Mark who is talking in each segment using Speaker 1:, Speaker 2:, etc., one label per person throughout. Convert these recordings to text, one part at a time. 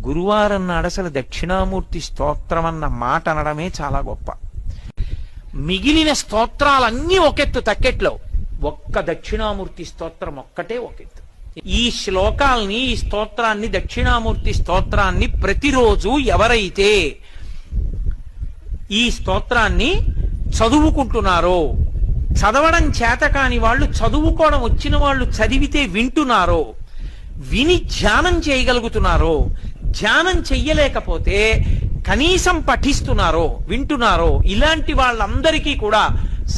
Speaker 1: గురువారం నాడు అసలు దక్షిణామూర్తి స్తోత్రం అన్న మాట అనడమే చాలా గొప్ప. మిగిలిన స్తోత్రాలన్నీ ఒకెత్తు తక్కెట్లో, ఒక్క దక్షిణామూర్తి స్తోత్రం ఒక్కటే ఒకెత్తు. ఈ శ్లోకాల్ని, ఈ స్తోత్రాన్ని, దక్షిణామూర్తి స్తోత్రాన్ని ప్రతిరోజు ఎవరైతే ఈ స్తోత్రాన్ని చదువుకుంటున్నారో, చదవడం చేత కాని వాళ్ళు, చదువుకోవడం వచ్చిన వాళ్ళు చదివితే వింటున్నారో, విని ధ్యానం చేయగలుగుతున్నారో, ధ్యానం చెయ్యలేకపోతే కనీసం పఠిస్తున్నారో, వింటున్నారో, ఇలాంటి వాళ్ళందరికీ కూడా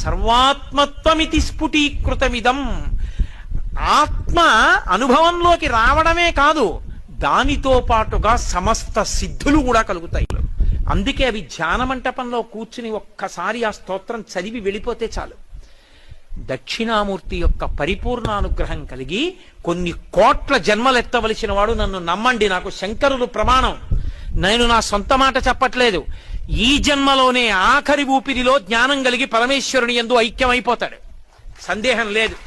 Speaker 1: సర్వాత్మత్వమితి స్ఫుటీకృతమిదం, ఆత్మ అనుభవంలోకి రావడమే కాదు, దానితో పాటుగా సమస్త సిద్ధులు కూడా కలుగుతాయి. అందుకే అవి ధ్యాన మంటపంలో కూర్చుని ఒక్కసారి ఆ స్తోత్రం చదివి వెళ్ళిపోతే చాలు. దక్షిణామూర్తి యొక్క పరిపూర్ణానుగ్రహం కలిగి కొన్ని కోట్ల జన్మలెత్తవలసిన వాడు, నన్ను నమ్మండి, నాకు శంకరులు ప్రమాణం, నేను నా సొంత మాట చెప్పట్లేదు, ఈ జన్మలోనే ఆఖరి ఊపిరిలో జ్ఞానం కలిగి పరమేశ్వరుని యందు ఐక్యమైపోతాడు, సందేహం లేదు.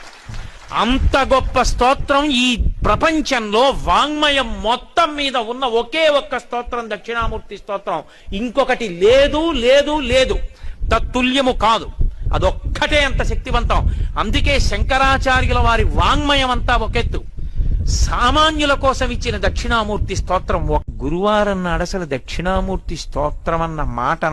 Speaker 1: అంత గొప్ప స్తోత్రం ఈ ప్రపంచంలో వాంగ్మయం మొత్తం మీద ఉన్న ఒకే ఒక్క స్తోత్రం దక్షిణామూర్తి స్తోత్రం. ఇంకొకటి లేదు లేదు లేదు, తత్తుల్యము కాదు, అదొక్కటే అంత శక్తివంతం. అందుకే శంకరాచార్యుల వారి వాంగ్మయం అంతా ఒకెత్తు, సామాన్యుల కోసం ఇచ్చిన దక్షిణామూర్తి స్తోత్రం. గురువారం నాడు అసలు దక్షిణామూర్తి స్తోత్రం అన్న మాట